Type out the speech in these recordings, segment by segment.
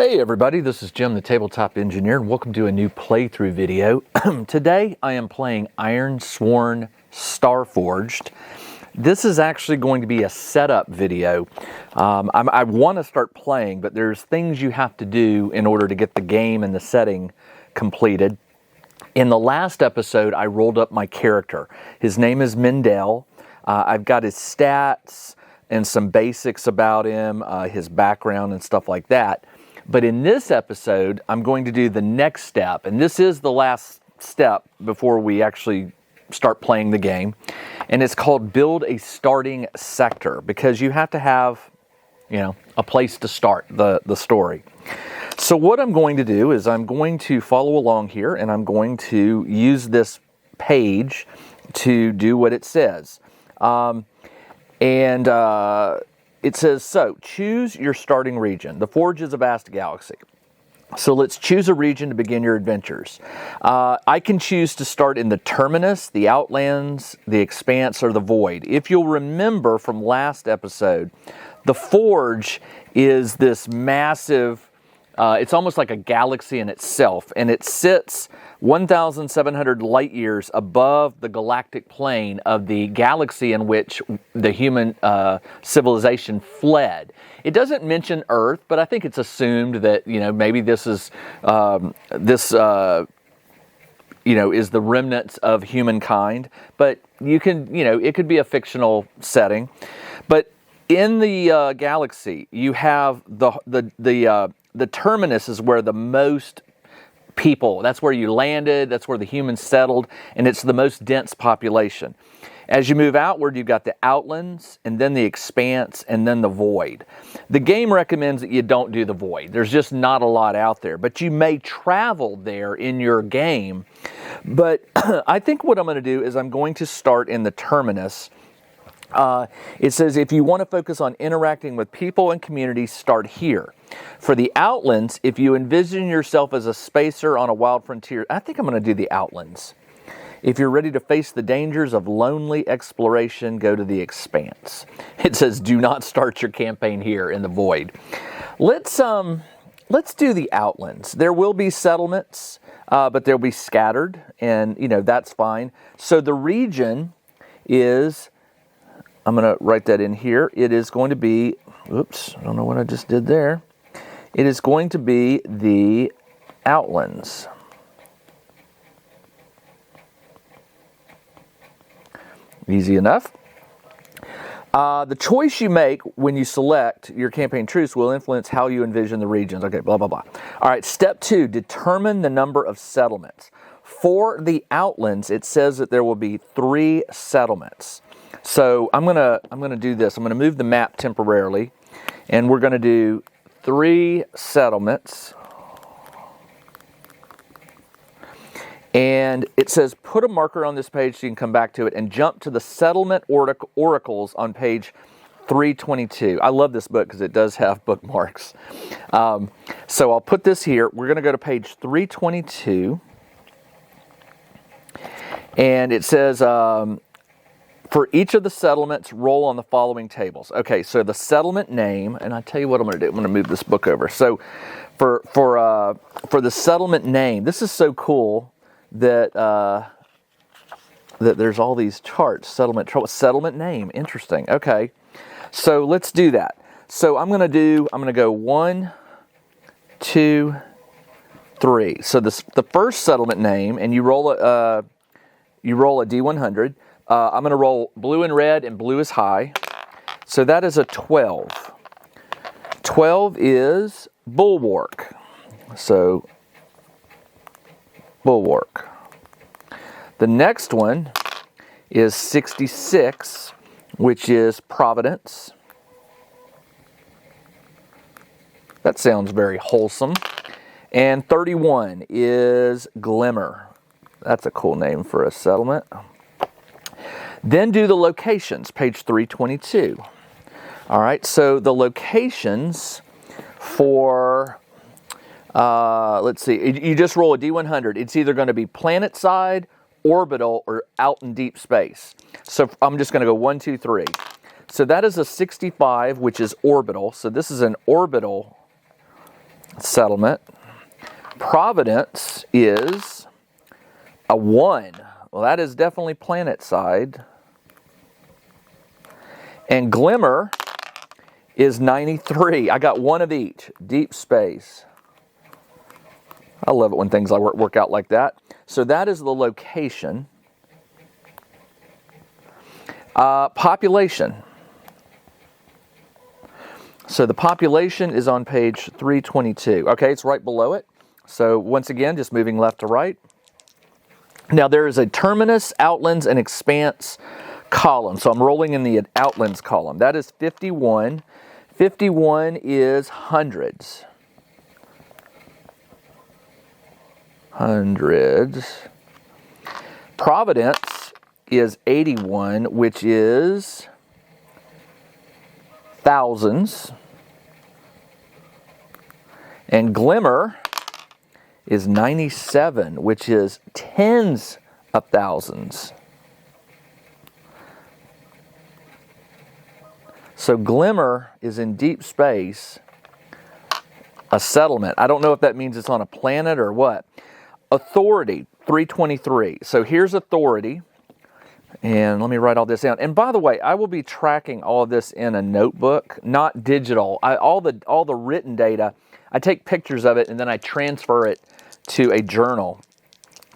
Hey everybody, this is Jim the Tabletop Engineer and welcome to a new playthrough video. Today I am playing Ironsworn Starforged. This is actually going to be a setup video. I want to start playing, but there's things you have to do in order to get the game and the setting completed. In the last episode I rolled up my character. His name is Mendel. I've got his stats and some basics about him, his background and stuff like that. But in this episode, I'm going to do the next step, and this is the last step before we actually start playing the game, and it's called Build a Starting Sector, because you have to have, a place to start the story. So what I'm going to do is I'm going to follow along here, and I'm going to use this page to do what it says. It says, so, choose your starting region. The Forge is a vast galaxy. So let's choose a region to begin your adventures. I can choose to start in the Terminus, the Outlands, the Expanse, or the Void. If you'll remember from last episode, the Forge is this massive, it's almost like a galaxy in itself, and it sits 1,700 light years above the galactic plane of the galaxy in which the human civilization fled. It doesn't mention Earth, but I think it's assumed that, maybe this is, is the remnants of humankind. But you can, it could be a fictional setting. But in the galaxy, you have the Terminus is where the most people, that's where you landed, that's where the humans settled, and it's the most dense population. As you move outward, you've got the Outlands, and then the Expanse, and then the Void. The game recommends that you don't do the Void. There's just not a lot out there, but you may travel there in your game. But I think what I'm going to do is I'm going to start in the Terminus. It says if you want to focus on interacting with people and communities, start here. For the Outlands, if you envision yourself as a spacer on a wild frontier, I think I'm going to do the Outlands. If you're ready to face the dangers of lonely exploration, go to the Expanse. It says do not start your campaign here in the Void. Let's do the Outlands. There will be settlements, but they'll be scattered, and that's fine. So the region is, I'm going to write that in here. It is going to be, oops, I don't know what I just did there. It is going to be the Outlands. Easy enough. The choice you make when you select your campaign truce will influence how you envision the regions. Okay, blah, blah, blah. All right, step 2, determine the number of settlements. For the Outlands, it says that there will be 3 settlements. So I'm gonna do this. I'm gonna move the map temporarily, and we're gonna do 3 settlements. And it says put a marker on this page so you can come back to it and jump to the settlement oracles on page 322. I love this book because it does have bookmarks. So I'll put this here. We're gonna go to page 322, and it says for each of the settlements, roll on the following tables. Okay, so the settlement name, and I tell you what I'm going to do. I'm going to move this book over. So, for the settlement name, this is so cool that that there's all these charts. Settlement name, interesting. Okay, so let's do that. So I'm going to go 1, 2, 3. So the first settlement name, and you roll a D100. I'm going to roll blue and red, and blue is high. So that is a 12. 12 is Bulwark. So, Bulwark. The next one is 66, which is Providence. That sounds very wholesome. And 31 is Glimmer. That's a cool name for a settlement. Then do the locations, page 322. All right, so the locations for, let's see, you just roll a D100. It's either going to be planet side, orbital, or out in deep space. So I'm just going to go 1, 2, 3. So that is a 65, which is orbital. So this is an orbital settlement. Providence is a 1. Well, that is definitely planet side. And Glimmer is 93. I got one of each. Deep space. I love it when things work out like that. So that is the location. Population. So the population is on page 322. Okay, it's right below it. So once again, just moving left to right. Now there is a terminus, outlands, and expanse column. So I'm rolling in the outlands column. That is 51. 51 is hundreds. Hundreds. Providence is 81, which is thousands. And Glimmer is 97, which is tens of thousands. So Glimmer is in deep space, a settlement. I don't know if that means it's on a planet or what. Authority, 323. So here's authority. And let me write all this down. And by the way, I will be tracking all of this in a notebook, not digital. All the written data, I take pictures of it and then I transfer it to a journal.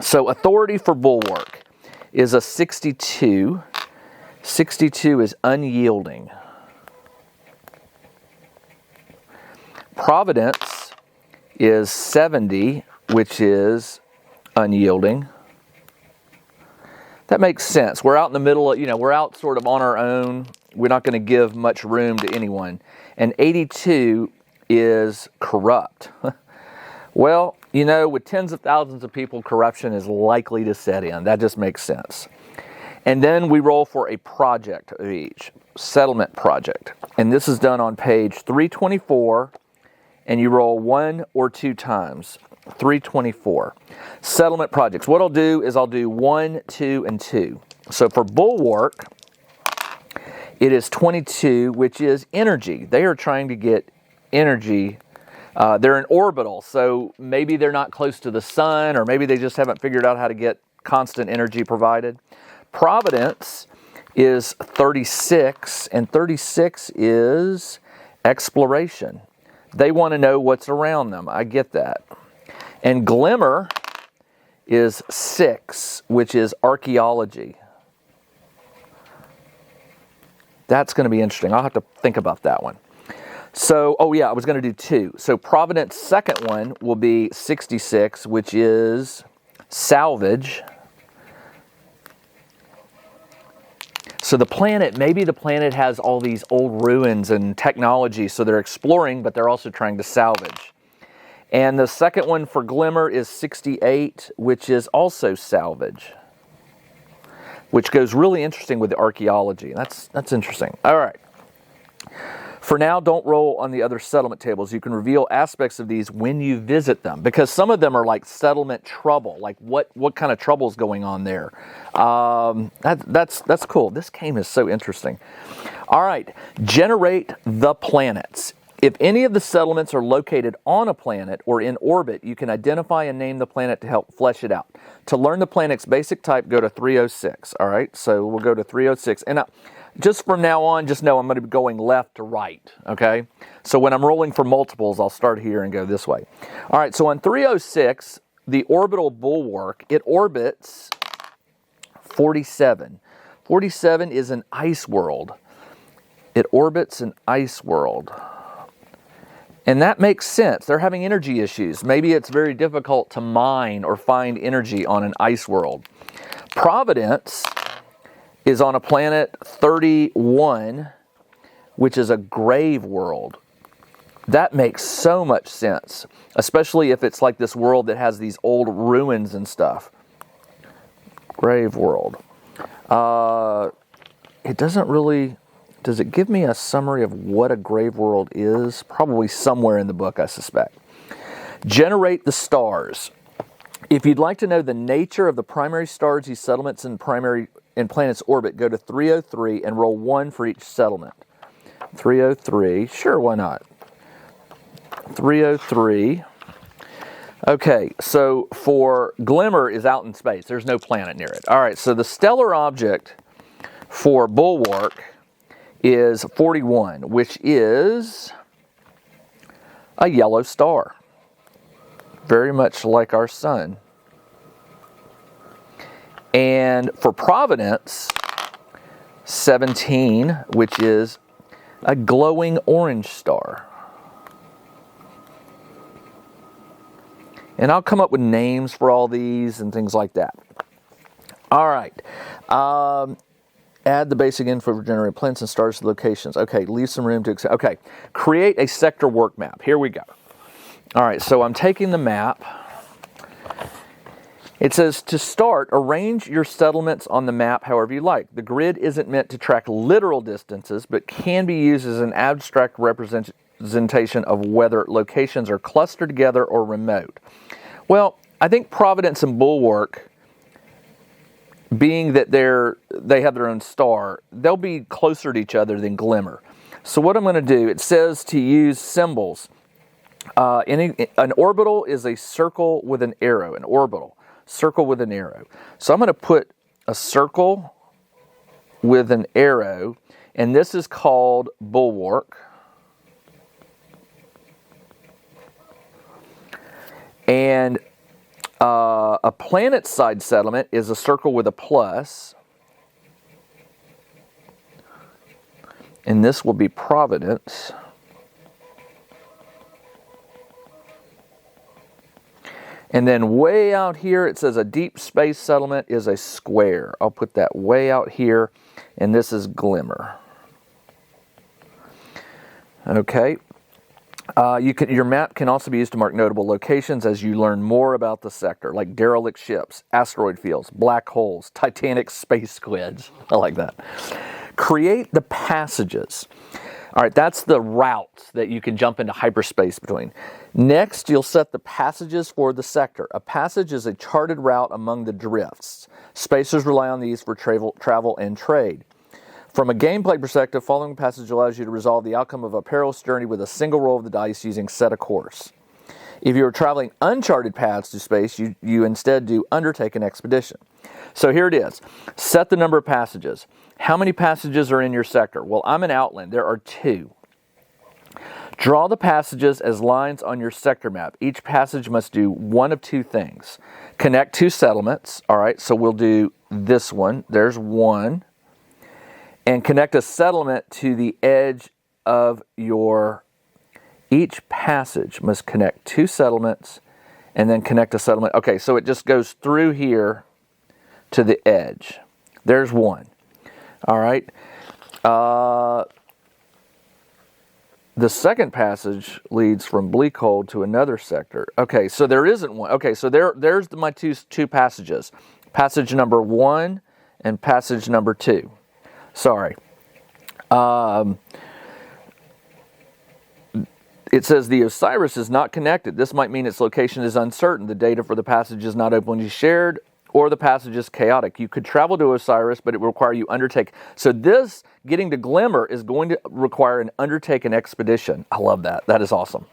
So authority for bulwark is a 62. 62 is unyielding. Providence is 70, which is unyielding. That makes sense. We're out in the middle of, we're out sort of on our own. We're not going to give much room to anyone. And 82 is corrupt. Well, with tens of thousands of people, corruption is likely to set in. That just makes sense. And then we roll for a project of each. Settlement project. And this is done on page 324. And you roll 1 or 2 times. 324. Settlement projects. What I'll do is I'll do 1, 2, and 2. So for bulwark, it is 22, which is energy. They are trying to get energy. They're in orbital, so maybe they're not close to the sun, or maybe they just haven't figured out how to get constant energy provided. Providence is 36, and 36 is exploration. They want to know what's around them. I get that. And Glimmer is 6, which is archaeology. That's going to be interesting. I'll have to think about that one. So, I was going to do 2. So Providence, second one, will be 66, which is salvage. So maybe the planet has all these old ruins and technology, so they're exploring, but they're also trying to salvage. And the second one for Glimmer is 68, which is also salvage, which goes really interesting with the archaeology. That's interesting. All right. For now, don't roll on the other settlement tables. You can reveal aspects of these when you visit them, because some of them are like settlement trouble, like what kind of trouble is going on there. That's cool. This game is so interesting. All right, generate the planets. If any of the settlements are located on a planet or in orbit, you can identify and name the planet to help flesh it out. To learn the planet's basic type, go to 306. All right, so we'll go to 306. And just from now on, just know I'm going to be going left to right, okay? So when I'm rolling for multiples, I'll start here and go this way. All right, so on 306, the orbital bulwark, it orbits 47. 47 is an ice world. It orbits an ice world. And that makes sense. They're having energy issues. Maybe it's very difficult to mine or find energy on an ice world. Providence is on a planet 31, which is a grave world. That makes so much sense, especially if it's like this world that has these old ruins and stuff. Grave world. It doesn't really... Does it give me a summary of what a grave world is? Probably somewhere in the book, I suspect. Generate the stars. If you'd like to know the nature of the primary stars these settlements in planets orbit, go to 303 and roll 1 for each settlement. 303, sure, why not? 303. Okay, so for Glimmer is out in space. There's no planet near it. All right, so the stellar object for Bulwark is 41, which is a yellow star. Very much like our sun. And for Providence, 17, which is a glowing orange star. And I'll come up with names for all these and things like that. All right. Add the basic info for generated planets and stars to locations. Okay, leave some room to accept. Okay, create a sector work map. Here we go. All right, so I'm taking the map. It says, to start, arrange your settlements on the map however you like. The grid isn't meant to track literal distances, but can be used as an abstract representation of whether locations are clustered together or remote. Well, I think Providence and Bulwark, being that they have their own star, they'll be closer to each other than Glimmer. So what I'm going to do, it says to use symbols. An orbital is a circle with an arrow, an orbital. Circle with an arrow. So I'm going to put a circle with an arrow, and this is called Bulwark. And a planet side settlement is a circle with a plus. And this will be Providence. And then way out here, it says a deep space settlement is a square. I'll put that way out here, and this is Glimmer. Okay. Your map can also be used to mark notable locations as you learn more about the sector, like derelict ships, asteroid fields, black holes, titanic space squids. I like that. Create the passages. All right, that's the routes that you can jump into hyperspace between. Next, you'll set the passages for the sector. A passage is a charted route among the drifts. Spacers rely on these for travel and trade. From a gameplay perspective, following a passage allows you to resolve the outcome of a perilous journey with a single roll of the dice using set a course. If you are traveling uncharted paths to space, you instead do undertake an expedition. So here it is. Set the number of passages. How many passages are in your sector? Well, I'm in Outland. There are 2. Draw the passages as lines on your sector map. Each passage must do one of 2 things. Connect 2 settlements. All right, so we'll do this one. There's 1. And connect a settlement to the edge of each passage must connect 2 settlements and then connect a settlement. Okay, so it just goes through here to the edge. There's 1. All right. The second passage leads from Bleakhold to another sector. Okay, so there isn't one. Okay, so there's my two passages. Passage number 1 and passage number 2. Sorry. It says the Osiris is not connected. This might mean its location is uncertain. The data for the passage is not openly shared, or the passage is chaotic. You could travel to Osiris, but it will require you undertake. So this, getting to Glimmer, is going to require an undertake an expedition. I love that. That is awesome.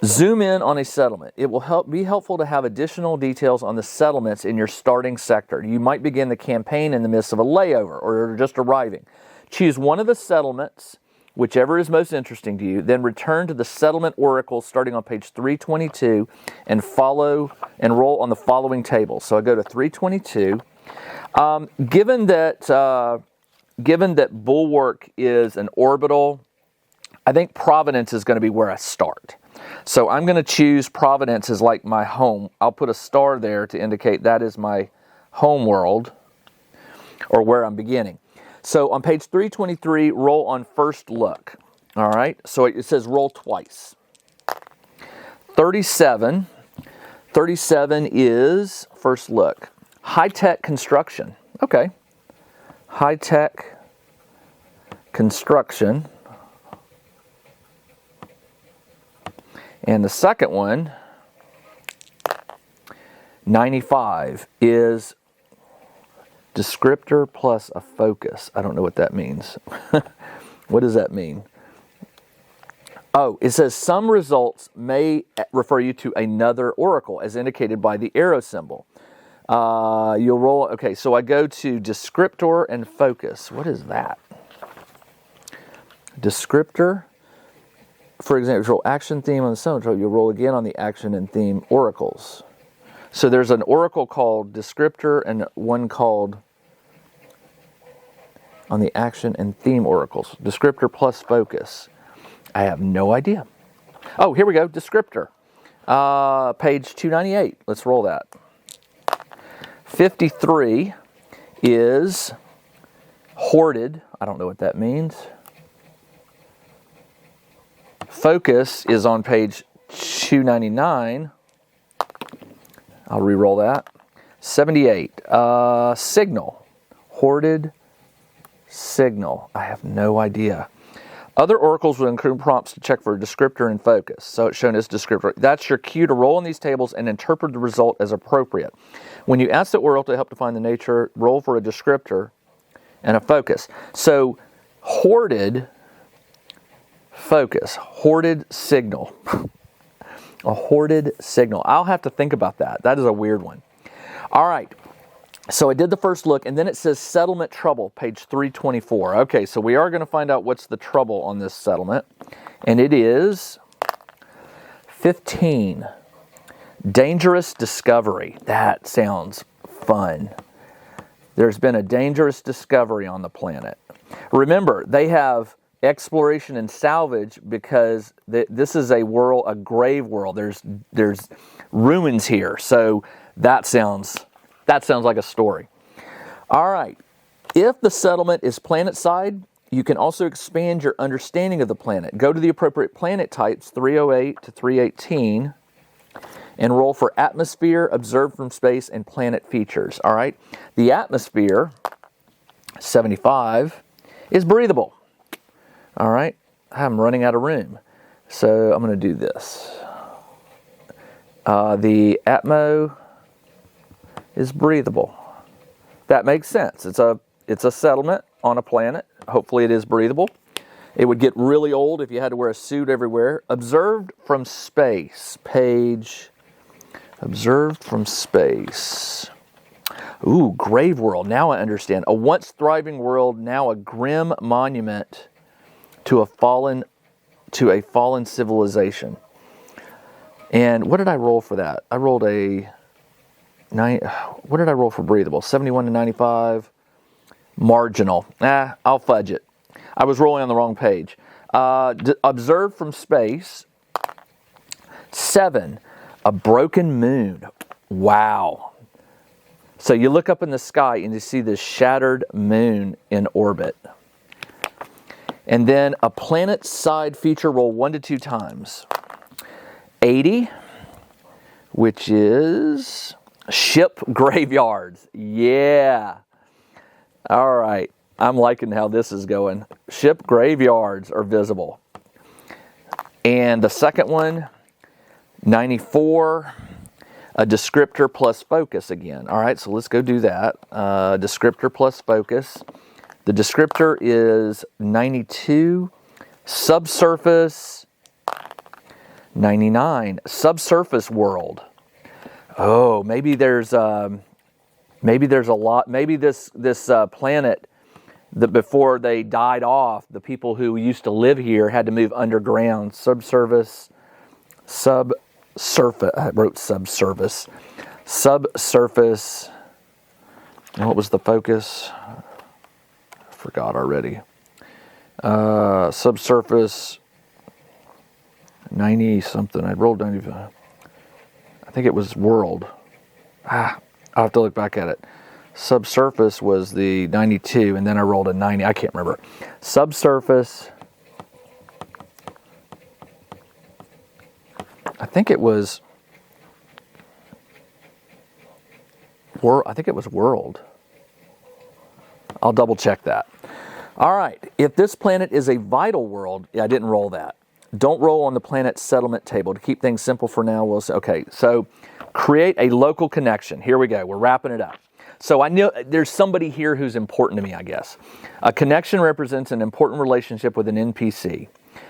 Zoom in on a settlement. It will be helpful to have additional details on the settlements in your starting sector. You might begin the campaign in the midst of a layover or just arriving. Choose one of the settlements, whichever is most interesting to you, then return to the settlement oracle starting on page 322 and follow and roll on the following table. So I go to 322. Given that Bulwark is an orbital, I think Providence is going to be where I start. So I'm going to choose Providence as like my home. I'll put a star there to indicate that is my home world or where I'm beginning. So on page 323, roll on first look. All right, so it says roll twice. 37 is first look. High-tech construction. Okay. High-tech construction. And the second one, 95, is descriptor plus a focus. I don't know what that means. What does that mean? Oh, it says some results may refer you to another oracle, as indicated by the arrow symbol. You'll roll. Okay, so I go to descriptor and focus. What is that? Descriptor. For example, action theme on the summit. You'll roll again on the action and theme oracles. So there's an oracle called descriptor and one called on the action and theme oracles. Descriptor plus focus. I have no idea. Oh, here we go. Descriptor. Page 298. Let's roll that. 53 is hoarded. I don't know what that means. Focus is on page 299. I'll re-roll that. 78. Signal. Hoarded signal. I have no idea. Other oracles will include prompts to check for a descriptor and focus. So it's shown as descriptor. That's your cue to roll in these tables and interpret the result as appropriate. When you ask the oracle to help define the nature, roll for a descriptor and a focus. So hoarded focus, hoarded signal. A hoarded signal. I'll have to think about that. That is a weird one. All right. So I did the first look, and then it says settlement trouble, page 324. Okay, so we are going to find out what's the trouble on this settlement. And it is 15. Dangerous discovery. That sounds fun. There's been a dangerous discovery on the planet. Remember, they have exploration and salvage because this is a world, a grave world. There's ruins here. So that sounds like a story. All right. If the settlement is planet-side, you can also expand your understanding of the planet. Go to the appropriate planet types, 308 to 318, and roll for atmosphere, observed from space, and planet features. All right. The atmosphere, 75, is breathable. All right. I'm running out of room. So I'm going to do this. The atmo is breathable. That makes sense. It's a settlement on a planet. Hopefully it is breathable. It would get really old if you had to wear a suit everywhere. Observed from space. Page. Observed from space. Ooh, grave world. Now I understand. A once thriving world, now a grim monument to a fallen civilization. And what did I roll for that? I rolled a what did I roll for breathable? 71 to 95. Marginal. I'll fudge it. I was rolling on the wrong page. Observed from space. 7. A broken moon. Wow. So you look up in the sky and you see this shattered moon in orbit. And then a planet side feature, roll 1 to 2 times. 80, which is ship graveyards. Yeah. All right. I'm liking how this is going. Ship graveyards are visible. And the second one, 94, a descriptor plus focus again. All right, so let's go do that. Descriptor plus focus. The descriptor is 92, subsurface, 99, subsurface world. Oh, maybe there's a lot. Maybe this planet, that before they died off, the people who used to live here had to move underground. Subsurface. I wrote subsurface. Subsurface. And what was the focus? I forgot already. Subsurface. 90 something. I rolled 95. I think it was world. I'll have to look back at it. Subsurface was the 92, and then I rolled a 90. I can't remember. Subsurface. I think it was world. I'll double check that. All right. If this planet is a vital world, I didn't roll that. Don't roll on the planet settlement table. To keep things simple for now, we'll say, okay, so create a local connection. Here we go. We're wrapping it up. So I know there's somebody here who's important to me, I guess. A connection represents an important relationship with an NPC.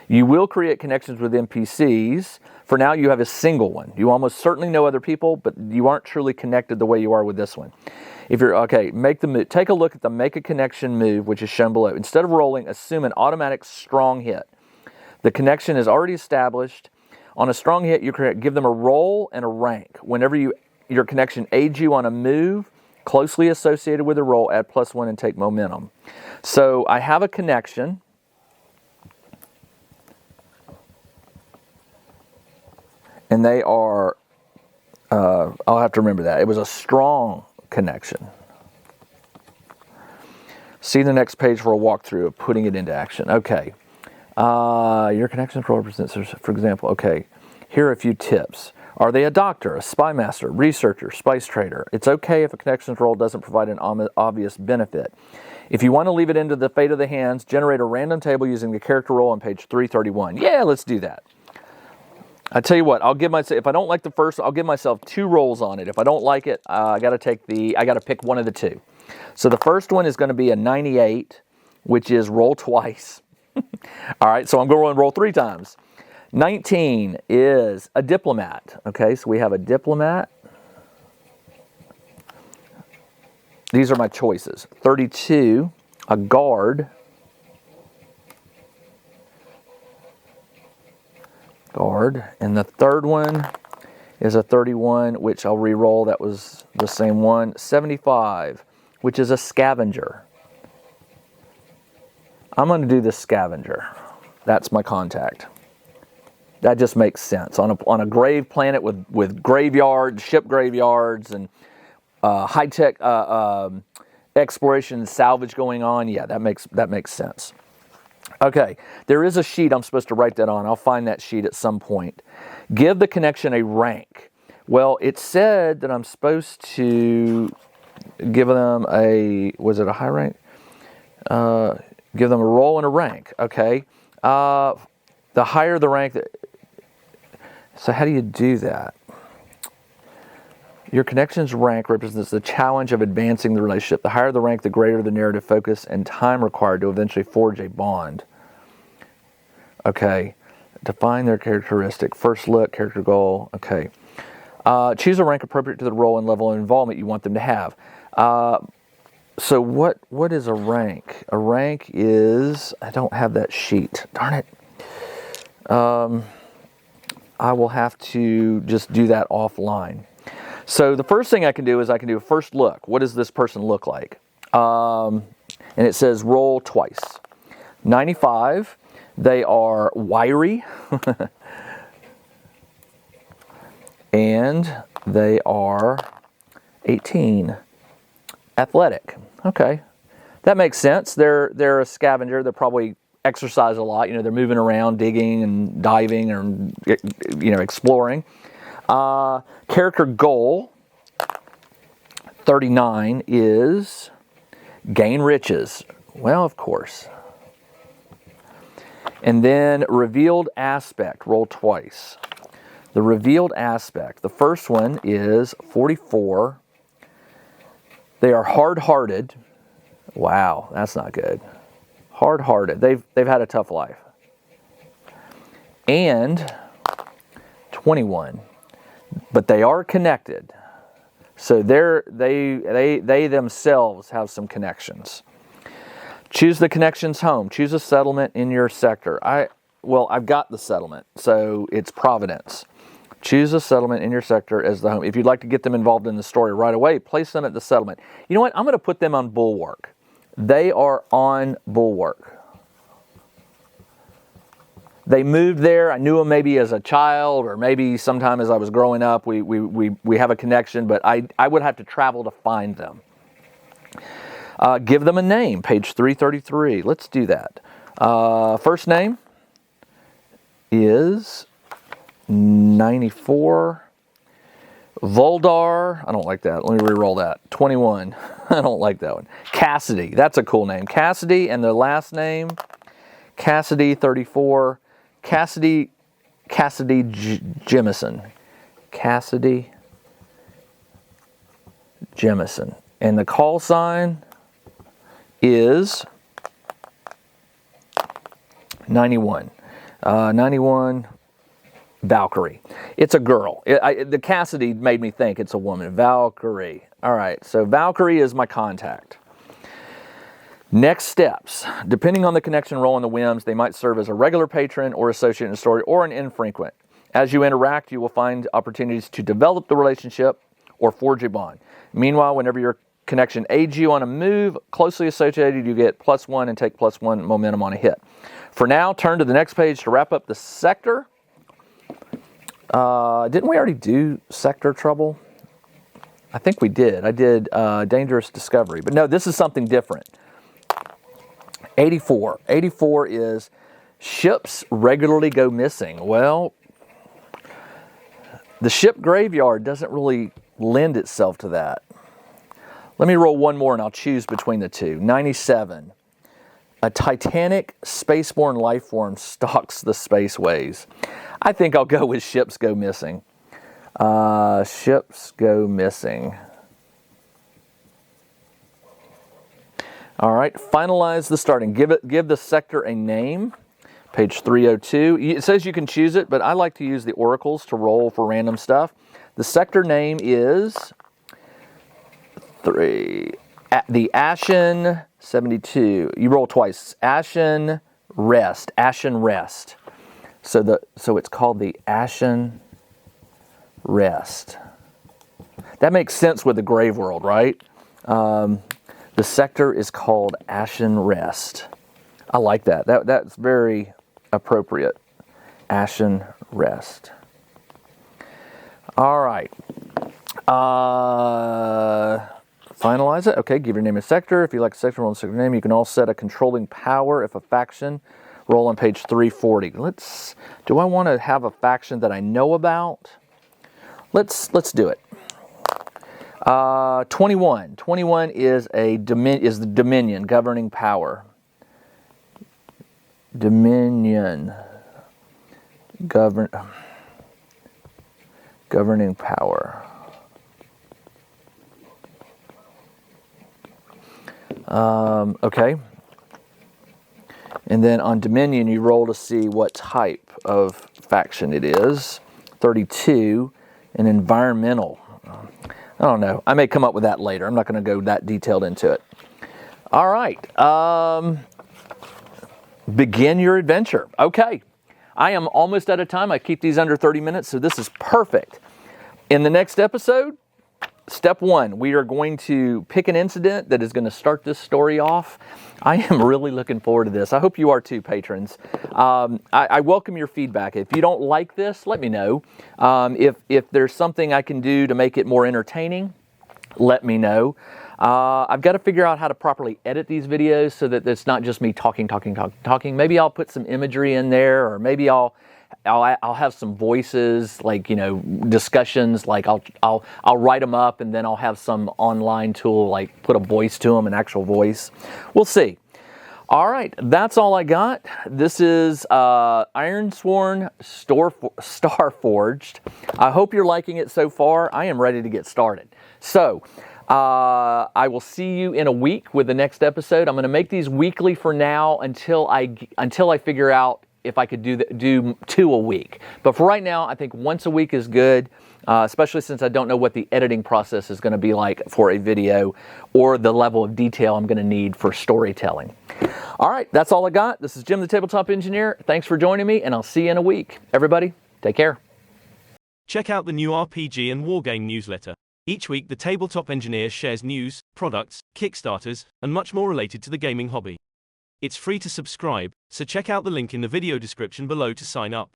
You will create connections with NPCs. For now, you have a single one. You almost certainly know other people, but you aren't truly connected the way you are with this one. If you're, okay, make the move. Take a look at the make a connection move, which is shown below. Instead of rolling, assume an automatic strong hit. The connection is already established. On a strong hit, you give them a roll and a rank. Whenever your connection aids you on a move closely associated with a roll, add +1 and take momentum. So I have a connection. And they are, I'll have to remember that. It was a strong connection. See the next page for a walkthrough of putting it into action. Okay. Your connections roll represents, for example, okay, here are a few tips. Are they a doctor, a spy master, researcher, spice trader? It's okay if a connections roll doesn't provide an obvious benefit. If you want to leave it into the fate of the hands, generate a random table using the character roll on page 331. Yeah, let's do that. I tell you what, I'll give myself, if I don't like the first, I'll give myself 2 rolls on it. If I don't like it, I got to pick one of the 2. So the first one is going to be a 98, which is roll twice. All right, so I'm going to roll 3 times. 19 is a diplomat. Okay, so we have a diplomat. These are my choices. 32, a guard. And the third one is a 31, which I'll re-roll. That was the same one. 75, which is a scavenger. I'm going to do the scavenger. That's my contact. That just makes sense. On a grave planet with graveyards, ship graveyards, and high-tech exploration and salvage going on, yeah, that makes sense. Okay, there is a sheet I'm supposed to write that on. I'll find that sheet at some point. Give the connection a rank. Well, it said that I'm supposed to give them was it a high rank? Give them a roll and a rank. Okay. The higher the rank. So how do you do that? Your connection's rank represents the challenge of advancing the relationship. The higher the rank, the greater the narrative focus and time required to eventually forge a bond. Okay. Define their characteristic. First look, character goal. Okay. Choose a rank appropriate to the role and level of involvement you want them to have. So what is a rank? A rank is, I don't have that sheet. Darn it. I will have to just do that offline. So the first thing I can do is I can do a first look. What does this person look like? And it says roll twice. 95, they are wiry. And they are 18, athletic. Okay, that makes sense. They're a scavenger. They probably exercise a lot. You know, they're moving around, digging and diving, and exploring. Character goal 39 is gain riches. Well, of course. And then revealed aspect. Roll twice. The revealed aspect. The first one is 44. They are hard-hearted. Wow, that's not good. Hard-hearted. They've had a tough life. And 21. But they are connected. So they themselves have some connections. Choose the connections home. Choose a settlement in your sector. I've got the settlement, so it's Providence. Choose a settlement in your sector as the home. If you'd like to get them involved in the story right away, place them at the settlement. You know what? I'm going to put them on Bulwark. They are on Bulwark. They moved there. I knew them maybe as a child, or maybe sometime as I was growing up. We have a connection, but I would have to travel to find them. Give them a name, page 333. Let's do that. First name is 94. Voldar, I don't like that. Let me re-roll that. 21, I don't like that one. Cassidy, that's a cool name. Cassidy, and their last name, Cassidy 34. Cassidy Jemison. Cassidy Jemison. And the call sign is 91. 91, Valkyrie. It's a girl. The Cassidy made me think it's a woman. Valkyrie. All right, so Valkyrie is my contact. Next steps. Depending on the connection role in the whims, they might serve as a regular patron or associate in a story or an infrequent. As you interact, you will find opportunities to develop the relationship or forge a bond. Meanwhile, whenever your connection aids you on a move closely associated, you get +1 and take +1 momentum on a hit. For now, turn to the next page to wrap up the sector. Didn't we already do sector trouble? I think we did. I did dangerous discovery. But no, this is something different. 84. 84 is ships regularly go missing. Well, the ship graveyard doesn't really lend itself to that. Let me roll one more and I'll choose between the two. 97. A titanic spaceborne life form stalks the spaceways. I think I'll go with ships go missing. Ships go missing. All right, finalize the starting. Give the sector a name. Page 302. It says you can choose it, but I like to use the oracles to roll for random stuff. The sector name is the Ashen 72. You roll twice. Ashen Rest. Ashen Rest. So it's called the Ashen Rest. That makes sense with the Grave World, right? The sector is called Ashen Rest. I like that. That's very appropriate. Ashen Rest. All right. Finalize it. Okay, give your name a sector. If you like a sector, roll a sector name. You can all set a controlling power if a faction. Roll on page 340. Do I want to have a faction that I know about? Let's do it. 21. 21 is the Dominion, governing power. Dominion. Governing power. Okay. And then on Dominion, you roll to see what type of faction it is. 32, an environmental. I don't know. I may come up with that later. I'm not going to go that detailed into it. All right. Begin your adventure. Okay. I am almost out of time. I keep these under 30 minutes, so this is perfect. In the next episode, step 1, we are going to pick an incident that is going to start this story off. I am really looking forward to this. I hope you are too, patrons. I welcome your feedback. If you don't like this, let me know. If there's something I can do to make it more entertaining, let me know. I've got to figure out how to properly edit these videos so that it's not just me talking. Maybe I'll put some imagery in there, or maybe I'll have some voices, like, discussions. Like I'll write them up, and then I'll have some online tool, like put a voice to them, an actual voice. We'll see. All right, that's all I got. This is Ironsworn Starforged. I hope you're liking it so far. I am ready to get started. So I will see you in a week with the next episode. I'm going to make these weekly for now until I figure out if I could do 2 a week. But for right now, I think once a week is good, especially since I don't know what the editing process is going to be like for a video, or the level of detail I'm going to need for storytelling. All right, that's all I got. This is Jim the Tabletop Engineer. Thanks for joining me, and I'll see you in a week. Everybody, take care. Check out the new RPG and Wargame newsletter. Each week, the Tabletop Engineer shares news, products, Kickstarters, and much more related to the gaming hobby. It's free to subscribe, so check out the link in the video description below to sign up.